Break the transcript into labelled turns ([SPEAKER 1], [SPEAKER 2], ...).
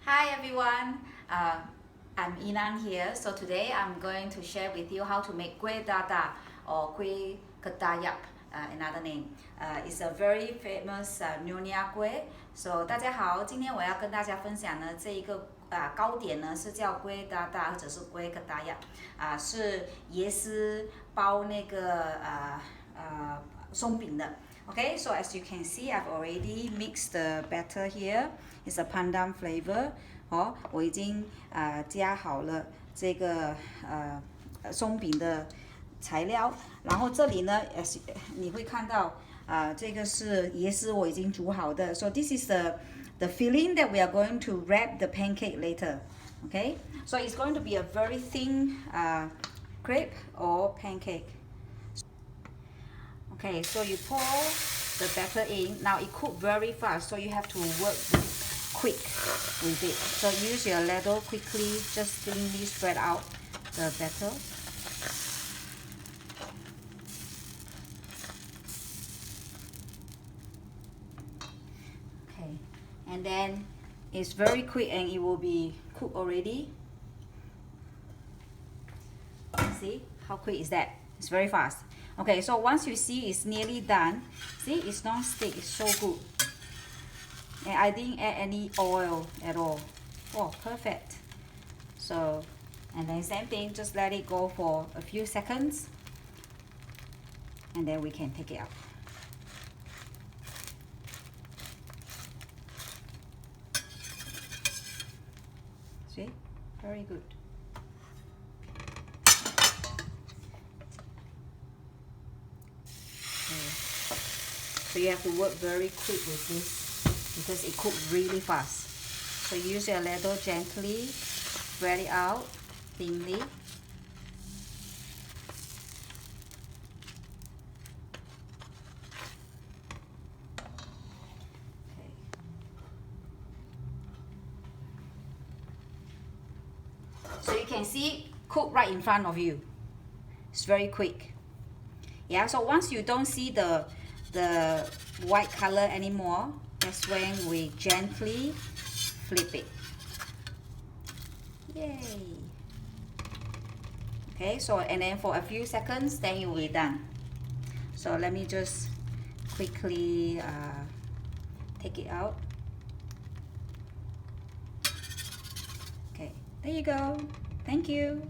[SPEAKER 1] Hi everyone, I'm Inan here. So today I'm going to share with you how to make Kueh Dadar or Kuih Ketayap, another name. It's a very famous nyonya kueh. So 大家好，今天我要跟大家分享呢这一个糕点呢是叫Kueh Dadar或者是Kuih Ketayap，是椰丝包那个松饼的。Okay, so as you can see, I've already mixed the batter here. It's a pandan flavor. 我已经加好了这个松饼的材料。然后这里呢，你会看到这个是椰丝，我已经煮好的。So this is the filling that we are going to wrap the pancake later. Okay, so it's going to be a very thin crepe or pancake. Okay, so you pour the batter in. Now it cooks very fast, so you have to work quick with it. So use your ladle quickly, just thinly spread out the batter. Okay, and then it's very quick and it will be cooked already. See how quick is that? It's very fast. Okay, so once you see it's nearly done, see it's non-stick, it's so good. And I didn't add any oil at all. Oh, perfect. So, and then same thing, just let it go for a few seconds. And then we can take it out. See? Very good. So you have to work very quick with this because it cooks really fast. So use your ladle gently, spread it out thinly. Okay. So you can see cook right in front of you. It's very quick. Yeah, so once you don't see the white color anymore, that's when we gently flip it. Yay! Okay, so and then for a few seconds, then you will be done. So let me just quickly take it out. Okay, there you go. Thank you.